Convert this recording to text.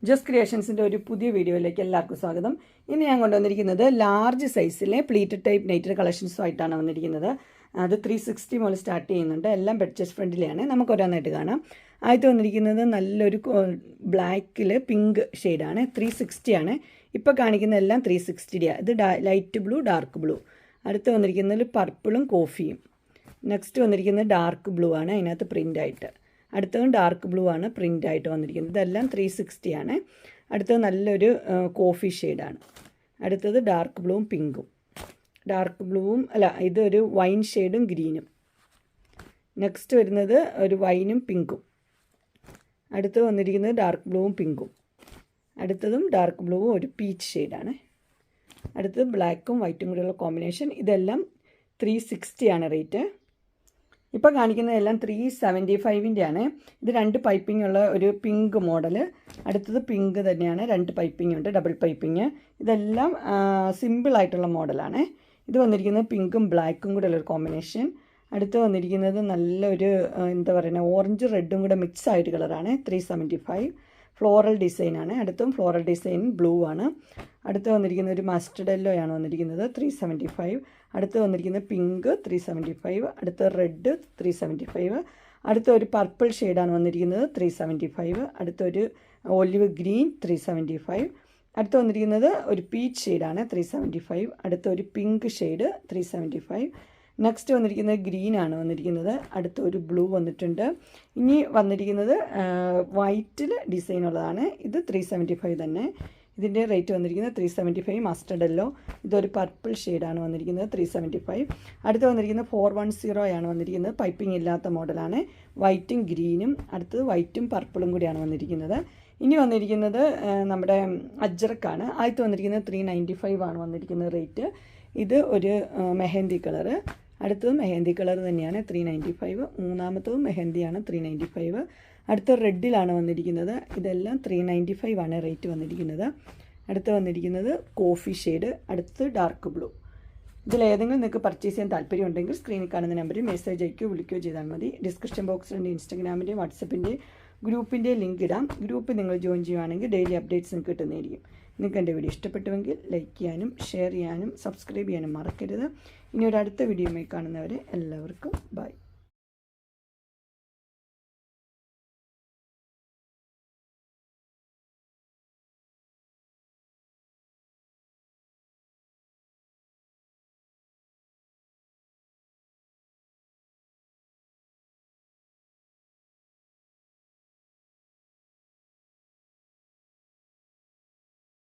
Just ക്രിയേഷൻസിൻ്റെ ഒരു പുതിയ വീഡിയോയിലേക്ക് എല്ലാവർക്കും സ്വാഗതം. ഇന്ന് ഞാൻ കൊണ്ടുവന്നിരിക്കുന്നത് ലാർജ് സൈസിലെ പ്ലീറ്റഡ് ടൈപ്പ് നൈറ്റഡ് കളക്ഷൻസുമായിട്ടാണ് വന്നിരിക്കുന്നത്. അത് 360 മുതൽ സ്റ്റാർട്ട് ചെയ്യുന്നുണ്ട്. എല്ലാം ബെഡ് ചെസ്റ്റ് ഫ്രണ്ടിലാണ്. നമുക്ക് ഓരോന്നായിട്ട് കാണാം. ആദ്യത്തെ വന്നിരിക്കുന്നത് നല്ലൊരു ബ്ലാക്കിൽ പിങ്ക് ഷെയ്ഡാണ്. 360 ആണ്. ഇപ്പോൾ കാണിക്കുന്ന എല്ലാം 360 ഇത് ലൈറ്റ് ബ്ലൂ, ഡാർക്ക് ബ്ലൂ. അടുത്ത് വന്നിരിക്കുന്നത് പർപ്പിളും കോഫിയും. നെക്സ്റ്റ് വന്നിരിക്കുന്നത് ഡാർക്ക് ബ്ലൂ ആണ്, അതിനകത്ത് പ്രിൻ്റായിട്ട്. അടുത്തതും ഡാർക്ക് ബ്ലൂ ആണ് പ്രിൻ്റായിട്ട് വന്നിരിക്കുന്നത്. ഇതെല്ലാം 360 ആണ്. അടുത്തത് നല്ലൊരു കോഫി ഷെയ്ഡാണ്. അടുത്തത് ഡാർക്ക് ബ്ലൂവും പിങ്കും. ഡാർക്ക് ബ്ലൂവും ഇതൊരു വൈൻ ഷെയ്ഡും ഗ്രീനും. നെക്സ്റ്റ് വരുന്നത് ഒരു വൈനും പിങ്കും. അടുത്തത് വന്നിരിക്കുന്നത് ഡാർക്ക് ബ്ലൂവും പിങ്കും. അടുത്തതും ഡാർക്ക് ബ്ലൂവും ഒരു പീച്ച് ഷെയ്ഡാണ്. അടുത്തത് ബ്ലാക്കും വൈറ്റും കൂടെയുള്ള കോമ്പിനേഷൻ. ഇതെല്ലാം 360 ആണ് റേറ്റ്. ഇപ്പോൾ കാണിക്കുന്നതെല്ലാം 375 ആണ്. ഇത് 2 പൈപ്പിംഗ് ഉള്ള ഒരു പിങ്ക് മോഡൽ. അടുത്തത് പിങ്ക് തന്നെയാണ്, 2 പൈപ്പിംഗ് ഉണ്ട്, ഡബിൾ പൈപ്പിംഗ്. ഇതെല്ലാം സിമ്പിളായിട്ടുള്ള മോഡലാണ്. ഇത് വന്നിരിക്കുന്നത് പിങ്കും ബ്ലാക്കും കൂടെ ഉള്ളൊരു കോമ്പിനേഷൻ. അടുത്ത് വന്നിരിക്കുന്നത് നല്ലൊരു എന്താ പറയുക, ഓറഞ്ച് റെഡും കൂടെ മിക്സ് ആയിട്ട് കളറാണ്. 375 ഫ്ലോറൽ ഡിസൈനാണ്. അടുത്തും ഫ്ലോറൽ ഡിസൈൻ ബ്ലൂ ആണ്. അടുത്ത് വന്നിരിക്കുന്ന ഒരു മസ്റ്റർഡ് യെല്ലോ ആണ് വന്നിരിക്കുന്നത്, 375. അടുത്ത് വന്നിരിക്കുന്നത് പിങ്ക് 375. അടുത്ത റെഡ് 375. അടുത്ത ഒരു പർപ്പിൾ ഷെയ്ഡാണ് വന്നിരിക്കുന്നത്, 375. അടുത്തൊരു ഒലിവ് ഗ്രീൻ 375. അടുത്ത് വന്നിരിക്കുന്നത് ഒരു പീച്ച് ഷെയ്ഡാണ്, 375. അടുത്ത ഒരു പിങ്ക് ഷെയ്ഡ് 375. നെക്സ്റ്റ് വന്നിരിക്കുന്നത് ഗ്രീൻ ആണ് വന്നിരിക്കുന്നത്. അടുത്ത ഒരു ബ്ലൂ വന്നിട്ടുണ്ട്. ഇനി വന്നിരിക്കുന്നത് വൈറ്റിൽ ഡിസൈൻ ഉള്ളതാണ്. ഇത് 375 തന്നെ. ഇതിൻ്റെ റേറ്റ് വന്നിരിക്കുന്നത് 375. മസ്റ്റർഡ് യെല്ലോ, ഇതൊരു പർപ്പിൾ ഷെയ്ഡാണ് വന്നിരിക്കുന്നത്, 375. അടുത്ത് വന്നിരിക്കുന്നത് 410 ആണ് വന്നിരിക്കുന്നത്. പൈപ്പിംഗ് ഇല്ലാത്ത മോഡലാണ്, വൈറ്റും ഗ്രീനും. അടുത്തത് വൈറ്റും പർപ്പിളും കൂടിയാണ് വന്നിരിക്കുന്നത്. ഇനി വന്നിരിക്കുന്നത് നമ്മുടെ അജ്രക്കാണ്. ആദ്യത്തെ വന്നിരിക്കുന്നത് 395 ആണ് വന്നിരിക്കുന്നത് റേറ്റ്. ഇത് ഒരു മെഹന്തി കളറ്. അടുത്തത് മെഹന്തി കളർ തന്നെയാണ്, 395. മൂന്നാമത്തതും മെഹന്തിയാണ്, 395. അടുത്ത റെഡിലാണ് വന്നിരിക്കുന്നത്. ഇതെല്ലാം 395 ആണ് റേറ്റ് വന്നിരിക്കുന്നത്. അടുത്ത് വന്നിരിക്കുന്നത് കോഫി ഷെയ്ഡ്. അടുത്ത് ഡാർക്ക് ബ്ലൂ. ഇതിലേതെങ്കിലും നിങ്ങൾക്ക് പർച്ചേസ് ചെയ്യാൻ താല്പര്യം ഉണ്ടെങ്കിൽ സ്ക്രീനിൽ കാണുന്ന നമ്പറിൽ മെസ്സേജ് അയക്കുകയോ വിളിക്കുകയോ ചെയ്താൽ മതി. ഡിസ്ക്രിപ്ഷൻ ബോക്സിലുണ്ട് ഇൻസ്റ്റാഗ്രാമിൻ്റെയും വാട്സപ്പിൻ്റെയും ഗ്രൂപ്പിൻ്റെ ലിങ്ക് ഇടാം. ഗ്രൂപ്പ് നിങ്ങൾ ജോയിൻ ചെയ്യുകയാണെങ്കിൽ ഡെയിലി അപ്ഡേറ്റ്സ് നിങ്ങൾക്ക് കിട്ടുന്നതായിരിക്കും. നിങ്ങൾക്ക് എൻ്റെ വീഡിയോ ഇഷ്ടപ്പെട്ടുവെങ്കിൽ ലൈക്ക് ചെയ്യാനും ഷെയർ ചെയ്യാനും സബ്സ്ക്രൈബ് ചെയ്യാനും മറക്കരുത്. ഇനി ഒരു അടുത്ത വീഡിയോയുമായി കാണുന്നവരെ എല്ലാവർക്കും ബൈ.